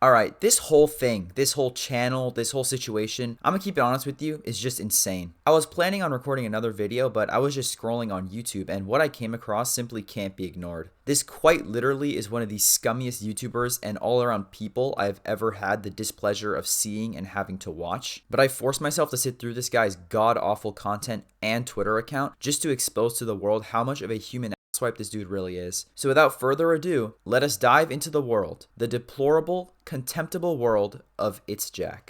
Alright, this whole thing, this whole channel, this whole situation, I'm gonna keep it honest with you, is just insane. I was planning on recording another video, but I was just scrolling on YouTube, and what I came across simply can't be ignored. This quite literally is one of the scummiest YouTubers and all-around people I've ever had the displeasure of seeing and having to watch. But I forced myself to sit through this guy's god-awful content and Twitter account just to expose to the world how much of a human swipe this dude really is. So without further ado, let us dive into the world, the deplorable, contemptible world of ItsJack.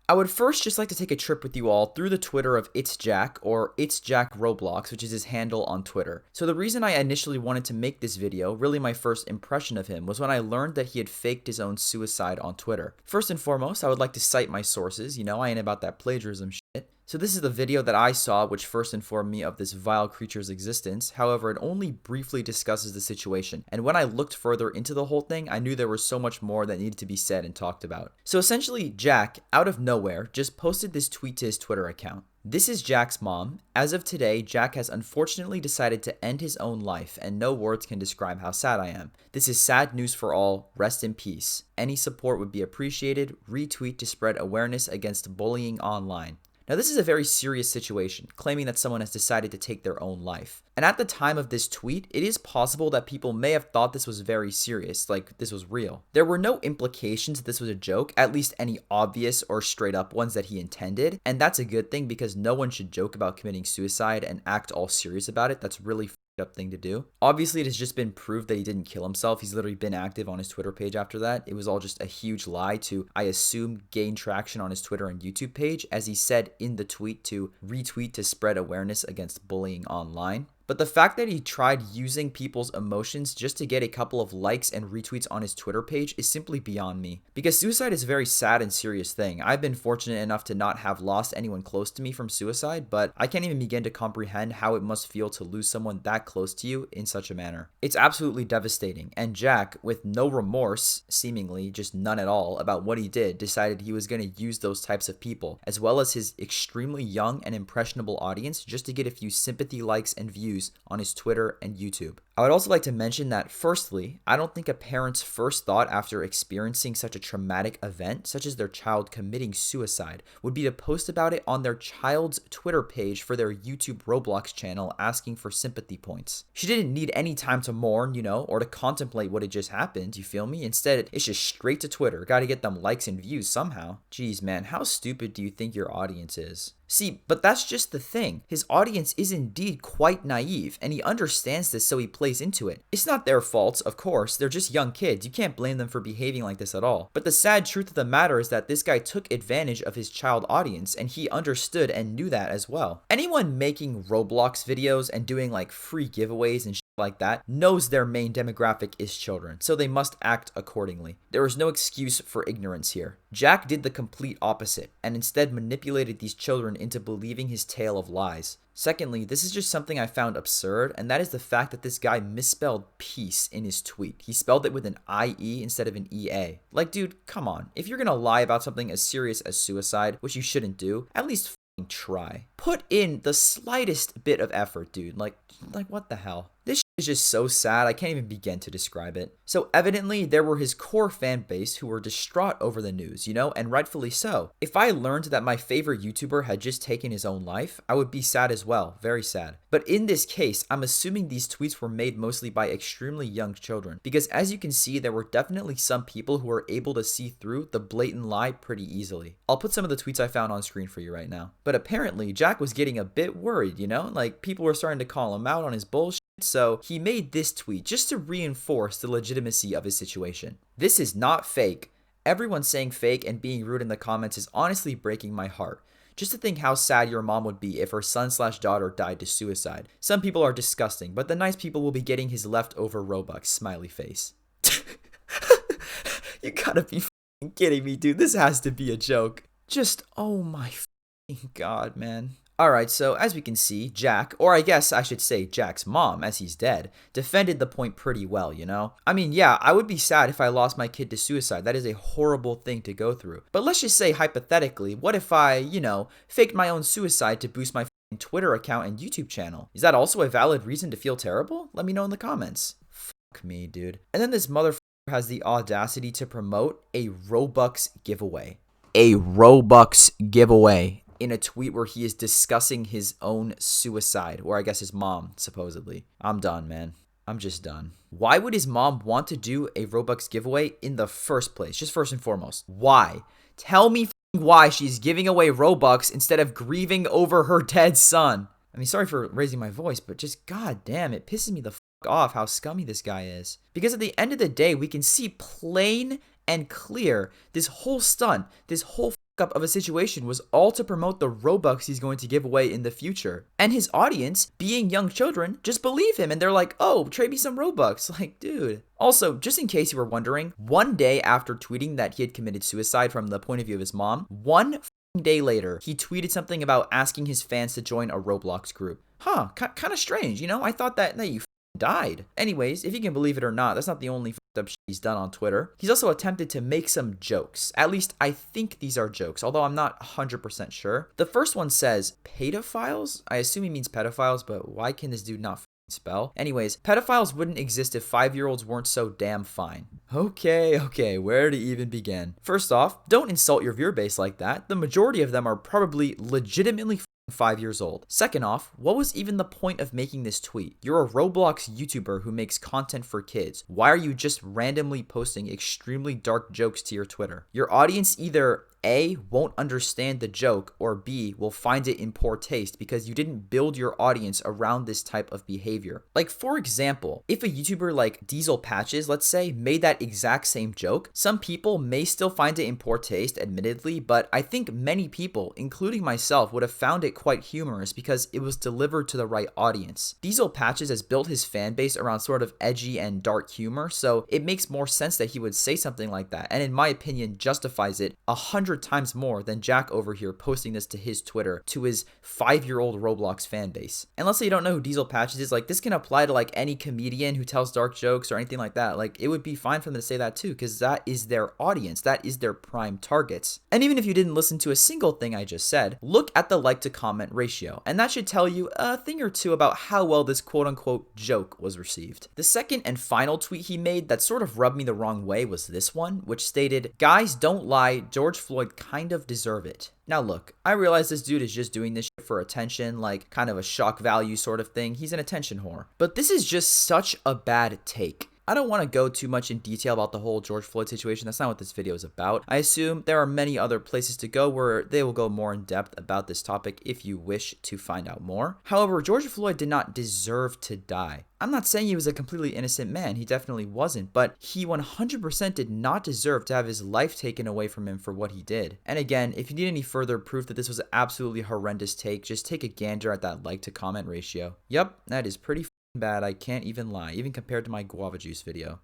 I would first just like to take a trip with you all through the Twitter of ItsJack, or ItsJackRoblox, which is his handle on Twitter. So the reason I initially wanted to make this video, really my first impression of him, was when I learned that he had faked his own suicide on Twitter. First and foremost, I would like to cite my sources. You know, I ain't about that plagiarism shit. So this is the video that I saw which first informed me of this vile creature's existence. However, it only briefly discusses the situation, and when I looked further into the whole thing, I knew there was so much more that needed to be said and talked about. So essentially, Jack, out of nowhere, just posted this tweet to his Twitter account. This is Jack's mom. As of today, Jack has unfortunately decided to end his own life, and no words can describe how sad I am. This is sad news for all. Rest in peace. Any support would be appreciated. Retweet to spread awareness against bullying online. Now, this is a very serious situation, claiming that someone has decided to take their own life. And at the time of this tweet, it is possible that people may have thought this was very serious, like this was real. There were no implications that this was a joke, at least any obvious or straight up ones that he intended. And that's a good thing because no one should joke about committing suicide and act all serious about it. That's really up thing to do. Obviously, it has just been proved that he didn't kill himself. He's literally been active on his Twitter page after that. It was all just a huge lie to, I assume, gain traction on his Twitter and YouTube page, as he said in the tweet to retweet to spread awareness against bullying online. But the fact that he tried using people's emotions just to get a couple of likes and retweets on his Twitter page is simply beyond me. Because suicide is a very sad and serious thing. I've been fortunate enough to not have lost anyone close to me from suicide, but I can't even begin to comprehend how it must feel to lose someone that close to you in such a manner. It's absolutely devastating, and Jack, with no remorse, seemingly just none at all, about what he did, decided he was going to use those types of people, as well as his extremely young and impressionable audience, just to get a few sympathy likes and views on his Twitter and YouTube. I would also like to mention that, firstly, I don't think a parent's first thought after experiencing such a traumatic event, such as their child committing suicide, would be to post about it on their child's Twitter page for their YouTube Roblox channel asking for sympathy points. She didn't need any time to mourn, you know, or to contemplate what had just happened, you feel me? Instead, it's just straight to Twitter. Gotta get them likes and views somehow. Jeez, man, how stupid do you think your audience is? See, but that's just the thing. His audience is indeed quite naive, and he understands this, so he plays into it. It's not their fault, of course. They're just young kids. You can't blame them for behaving like this at all. But the sad truth of the matter is that this guy took advantage of his child audience, and he understood and knew that as well. Anyone making Roblox videos and doing like free giveaways and like that knows their main demographic is children, so they must act accordingly. There is no excuse for ignorance here. Jack did the complete opposite and instead manipulated these children into believing his tale of lies. Secondly, this is just something I found absurd, and that is the fact that this guy misspelled peace in his tweet. He spelled it with an IE instead of an EA. Like, dude, come on. If you're gonna lie about something as serious as suicide, which you shouldn't do, at least try. Put in the slightest bit of effort, dude. Like what the hell? This is just so sad, I can't even begin to describe it. So evidently, there were his core fan base who were distraught over the news, you know, and rightfully so. If I learned that my favorite YouTuber had just taken his own life, I would be sad as well, very sad. But in this case, I'm assuming these tweets were made mostly by extremely young children, because as you can see, there were definitely some people who were able to see through the blatant lie pretty easily. I'll put some of the tweets I found on screen for you right now. But apparently, Jack was getting a bit worried, you know, like people were starting to call him out on his bullshit. So he made this tweet just to reinforce the legitimacy of his situation. This is not fake. Everyone saying fake and being rude in the comments is honestly breaking my heart. Just to think how sad your mom would be if her son/daughter died to suicide. Some people are disgusting, but the nice people will be getting his leftover Robux, smiley face. You gotta be kidding me, dude. This has to be a joke. Just, oh my God, man. Alright, so as we can see, Jack, or I guess I should say Jack's mom, as he's dead, defended the point pretty well, you know? I mean, yeah, I would be sad if I lost my kid to suicide. That is a horrible thing to go through. But let's just say, hypothetically, what if I, you know, faked my own suicide to boost my Twitter account and YouTube channel? Is that also a valid reason to feel terrible? Let me know in the comments. me, dude. And then this motherfucker has the audacity to promote a Robux giveaway. A Robux giveaway in a tweet where he is discussing his own suicide, or I guess his mom, supposedly. I'm done, man. I'm just done. Why would his mom want to do a Robux giveaway in the first place? Just first and foremost. Why? Tell me why she's giving away Robux instead of grieving over her dead son. I mean, sorry for raising my voice, but just goddamn, it pisses me the fuck off how scummy this guy is. Because at the end of the day, we can see plain and clear this whole stunt, this whole up of a situation was all to promote the Robux he's going to give away in the future. And his audience, being young children, just believe him and they're like, oh, trade me some Robux. Like, dude. Also, just in case you were wondering, one day after tweeting that he had committed suicide from the point of view of his mom, one day later, he tweeted something about asking his fans to join a Roblox group. Huh, kind of strange, you know? I thought that you died. Anyways, if you can believe it or not, that's not the only up shit he's done on Twitter. He's also attempted to make some jokes. At least I think these are jokes, although I'm not 100% sure. The first one says pedophiles. I assume he means pedophiles, but why can this dude not spell? Anyways, pedophiles wouldn't exist if 5-year-olds weren't so damn fine. Okay, where to even begin? First off, don't insult your viewer base like that. The majority of them are probably legitimately 5 years old. Second off, what was even the point of making this tweet? You're a Roblox YouTuber who makes content for kids. Why are you just randomly posting extremely dark jokes to your Twitter? Your audience either A, won't understand the joke, or B, will find it in poor taste because you didn't build your audience around this type of behavior. Like, for example, if a YouTuber like Diesel Patches, let's say, made that exact same joke, some people may still find it in poor taste, admittedly, but I think many people, including myself, would have found it quite humorous because it was delivered to the right audience. Diesel Patches has built his fan base around sort of edgy and dark humor, so it makes more sense that he would say something like that, and in my opinion, justifies it 100 times more than Jack over here posting this to his Twitter, to his 5-year-old Roblox fan base. And let's say you don't know who Diesel Patches is, like, this can apply to like any comedian who tells dark jokes or anything like that. Like, it would be fine for them to say that too, because that is their audience, that is their prime targets. And even if you didn't listen to a single thing I just said, look at the like to comment ratio, and that should tell you a thing or two about how well this quote-unquote joke was received. The second and final tweet he made that sort of rubbed me the wrong way was this one, which stated, "Guys, don't lie, George Floyd kind of deserve it." Now look, I realize this dude is just doing this shit for attention, like kind of a shock value sort of thing. He's an attention whore. But this is just such a bad take. I don't want to go too much in detail about the whole George Floyd situation. That's not what this video is about. I assume there are many other places to go where they will go more in depth about this topic if you wish to find out more. However, George Floyd did not deserve to die. I'm not saying he was a completely innocent man. He definitely wasn't, but he 100% did not deserve to have his life taken away from him for what he did. And again, if you need any further proof that this was an absolutely horrendous take, just take a gander at that like to comment ratio. Yep, that is pretty bad, I can't even lie, even compared to my guava juice video.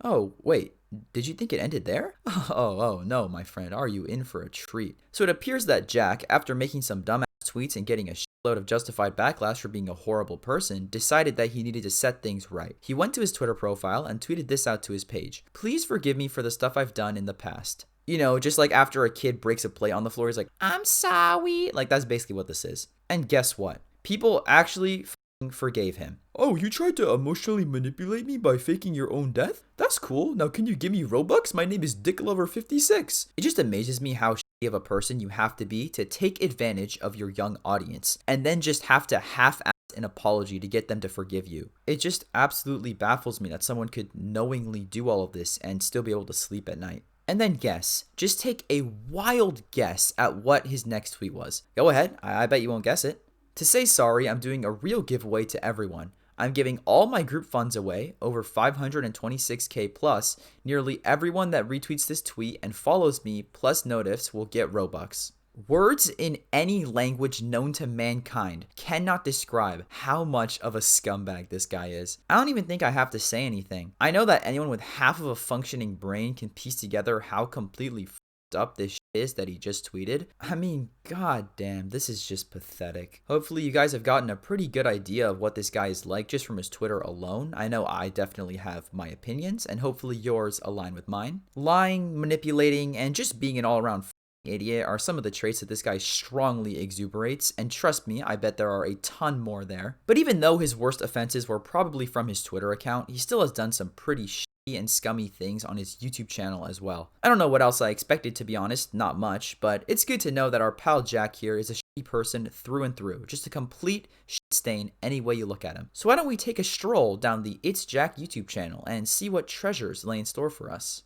Oh, wait, did you think it ended there? Oh, no, my friend, are you in for a treat? So it appears that Jack, after making some dumbass tweets and getting a shitload of justified backlash for being a horrible person, decided that he needed to set things right. He went to his Twitter profile and tweeted this out to his page. "Please forgive me for the stuff I've done in the past." You know, just like after a kid breaks a plate on the floor, he's like, "I'm sorry." Like, that's basically what this is. And guess what? People actually forgave him. "Oh, you tried to emotionally manipulate me by faking your own death? That's cool. Now can you give me Robux? My name is DickLover56. It just amazes me how shitty of a person you have to be to take advantage of your young audience and then just have to half-ass an apology to get them to forgive you. It just absolutely baffles me that someone could knowingly do all of this and still be able to sleep at night. And then guess. Just take a wild guess at what his next tweet was. Go ahead. I bet you won't guess it. To say sorry, I'm doing a real giveaway to everyone. I'm giving all my group funds away, over 526k plus. Nearly everyone that retweets this tweet and follows me plus notifs will get Robux. Words in any language known to mankind cannot describe how much of a scumbag this guy is. I don't even think I have to say anything. I know that anyone with half of a functioning brain can piece together how completely up this shit is that he just tweeted. I mean, god damn, this is just pathetic. Hopefully you guys have gotten a pretty good idea of what this guy is like just from his Twitter alone. I know I definitely have my opinions, and hopefully yours align with mine. Lying, manipulating, and just being an all-around idiot are some of the traits that this guy strongly exuberates, and trust me, I bet there are a ton more there. But even though his worst offenses were probably from his Twitter account, he still has done some pretty shitty and scummy things on his YouTube channel as well. I don't know what else I expected, to be honest, not much, but it's good to know that our pal Jack here is a shitty person through and through, just a complete shit stain any way you look at him. So why don't we take a stroll down the ItsJack YouTube channel and see what treasures lay in store for us.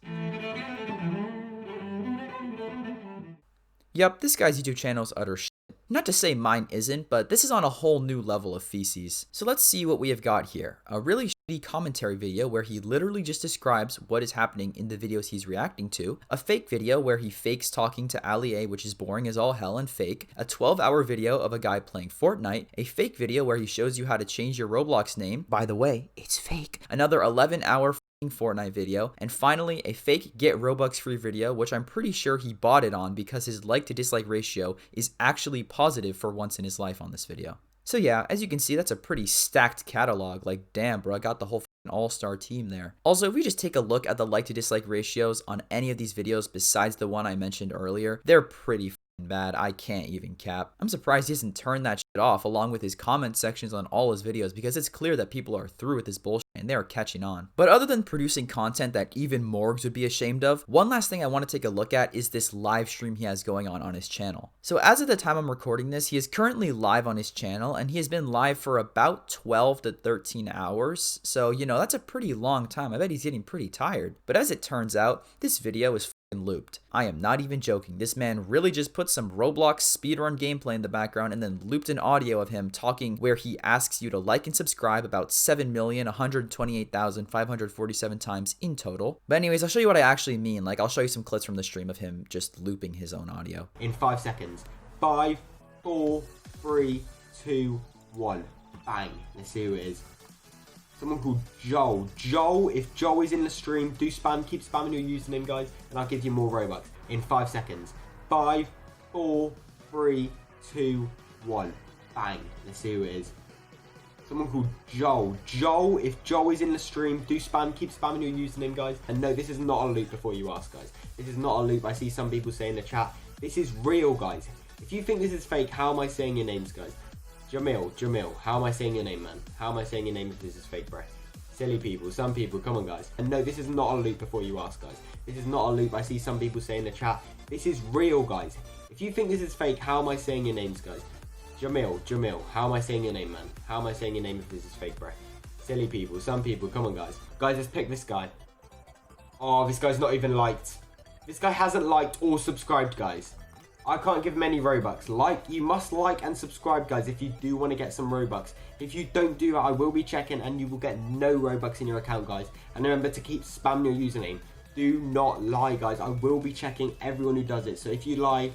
Yup, this guy's YouTube channel is utter shit. Not to say mine isn't, but this is on a whole new level of feces. So let's see what we have got here. A really shitty commentary video where he literally just describes what is happening in the videos he's reacting to. A fake video where he fakes talking to Ali A, which is boring as all hell and fake. A 12-hour video of a guy playing Fortnite. A fake video where he shows you how to change your Roblox name. By the way, it's fake. Another 11-hour Fortnite video, and finally a fake get Robux free video, which I'm pretty sure he bought it on because his like to dislike ratio is actually positive for once in his life on this video. So yeah, as you can see, that's a pretty stacked catalog. Like, damn bro, I got the whole all-star team there. Also, if we just take a look at the like to dislike ratios on any of these videos besides the one I mentioned earlier, they're pretty bad. I can't even cap. I'm surprised he hasn't turned that shit off along with his comment sections on all his videos, because it's clear that people are through with this bullshit and they are catching on. But other than producing content that even morgues would be ashamed of, one last thing I want to take a look at is this live stream he has going on his channel. So as of the time I'm recording this, he is currently live on his channel, and he has been live for about 12 to 13 hours. So, you know, that's a pretty long time. I bet he's getting pretty tired. But as it turns out, this video is looped. I am not even joking. This man really just put some Roblox speedrun gameplay in the background and then looped an audio of him talking where he asks you to like and subscribe about 7,128,547 times in total. But anyways, I'll show you what I actually mean. Like, I'll show you some clips from the stream of him just looping his own audio. In 5 seconds. 5, 4, 3, 2, 1. Bang. Let's see who it is. Someone called Joel. Joel, if Joel is in the stream, do spam, keep spamming your username, guys, and I'll give you more Robux in 5 seconds. 5, 4, 3, 2, 1. Bang. Let's see who it is. Someone called Joel. Joel, if Joel is in the stream, do spam, keep spamming your username, guys. And no, this is not a loop before you ask, guys. This is not a loop. I see some people say in the chat. This is real, guys. If you think this is fake, how am I saying your names, guys? Jamil, how am I saying your name, man? How am I saying your name if this is fake, bro? Silly people, some people, come on, guys. And no, this is not a loop before you ask, guys. This is not a loop. I see some people say in the chat. This is real, guys. If you think this is fake, how am I saying your names, guys? Jamil, how am I saying your name, man? How am I saying your name if this is fake, bro? Silly people, some people, come on, guys. Guys, let's pick this guy. Oh, this guy's not even liked. This guy hasn't liked or subscribed, guys. I can't give him any Robux. You must like and subscribe, guys, if you do want to get some Robux. If you don't do that, I will be checking and you will get no Robux in your account, guys. And remember to keep spamming your username. Do not lie, guys. I will be checking everyone who does it. So if you lie,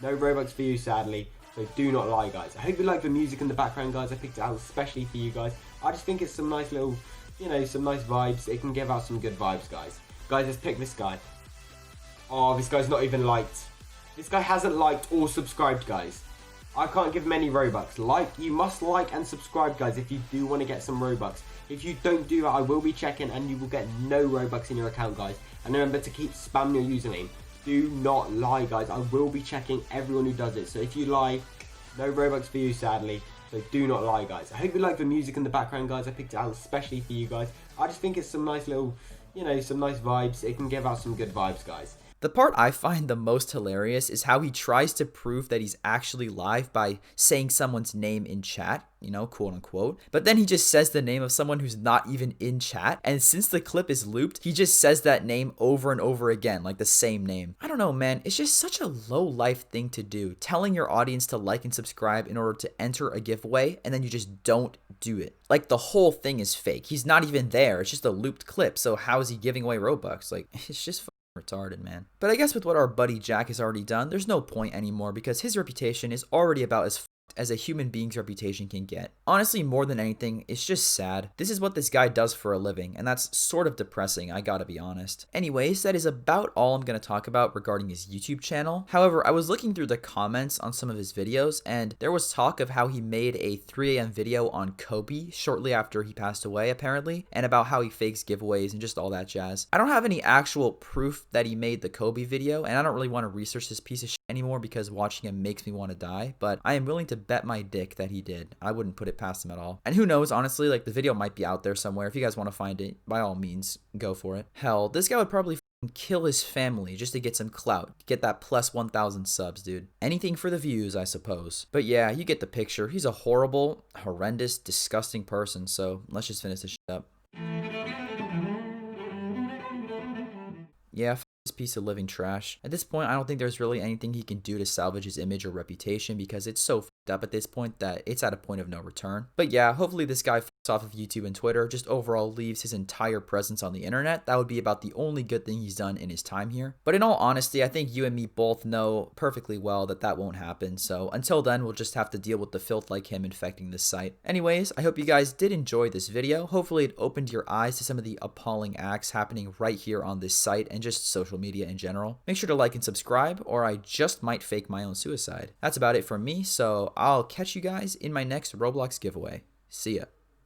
no Robux for you, sadly. So do not lie, guys. I hope you like the music in the background, guys. I picked it out especially for you guys. I just think it's some nice little, you know, some nice vibes. It can give out some good vibes, guys. Guys, let's pick this guy. Oh, this guy's not even liked. This guy hasn't liked or subscribed, guys. I can't give him any Robux. You must like and subscribe, guys, if you do want to get some Robux. If you don't do that, I will be checking and you will get no Robux in your account, guys. And remember to keep spamming your username. Do not lie, guys. I will be checking everyone who does it. So if you lie, no Robux for you, sadly. So do not lie, guys. I hope you like the music in the background, guys. I picked it out especially for you guys. I just think it's some nice little, you know, some nice vibes. It can give out some good vibes, guys. The part I find the most hilarious is how he tries to prove that he's actually live by saying someone's name in chat, you know, quote unquote. But then he just says the name of someone who's not even in chat. And since the clip is looped, he just says that name over and over again, like the same name. I don't know, man. It's just such a low life thing to do. Telling your audience to like and subscribe in order to enter a giveaway, and then you just don't do it. Like, the whole thing is fake. He's not even there. It's just a looped clip. So how is he giving away Robux? Like, it's just retarded, man. But I guess with what our buddy Jack has already done, there's no point anymore because his reputation is already about as as a human being's reputation can get. Honestly, more than anything, it's just sad. This is what this guy does for a living, and that's sort of depressing, I gotta be honest. Anyways, that is about all I'm gonna talk about regarding his YouTube channel. However, I was looking through the comments on some of his videos, and there was talk of how he made a 3 a.m. video on Kobe shortly after he passed away, apparently, and about how he fakes giveaways and just all that jazz. I don't have any actual proof that he made the Kobe video, and I don't really want to research this piece of shit anymore because watching him makes me want to die, but I am willing to bet my dick that he did. I wouldn't put it past him at all. And who knows, honestly, like the video might be out there somewhere. If you guys want to find it, by all means, go for it. Hell, this guy would probably kill his family just to get some clout. Get that plus 1,000 subs, dude. Anything for the views, I suppose. But yeah, you get the picture. He's a horrible, horrendous, disgusting person, so let's just finish this shit up. Yeah, this piece of living trash. At this point, I don't think there's really anything he can do to salvage his image or reputation because it's so fucked up at this point that it's at a point of no return. But yeah, hopefully this guy fucks off of YouTube and Twitter, just overall leaves his entire presence on the internet. That would be about the only good thing he's done in his time here. But in all honesty, I think you and me both know perfectly well that that won't happen. So until then, we'll just have to deal with the filth like him infecting this site. Anyways, I hope you guys did enjoy this video. Hopefully it opened your eyes to some of the appalling acts happening right here on this site and just social media in general. Make sure to like and subscribe or I just might fake my own suicide. That's about it from me, so I'll catch you guys in my next Roblox giveaway. See ya.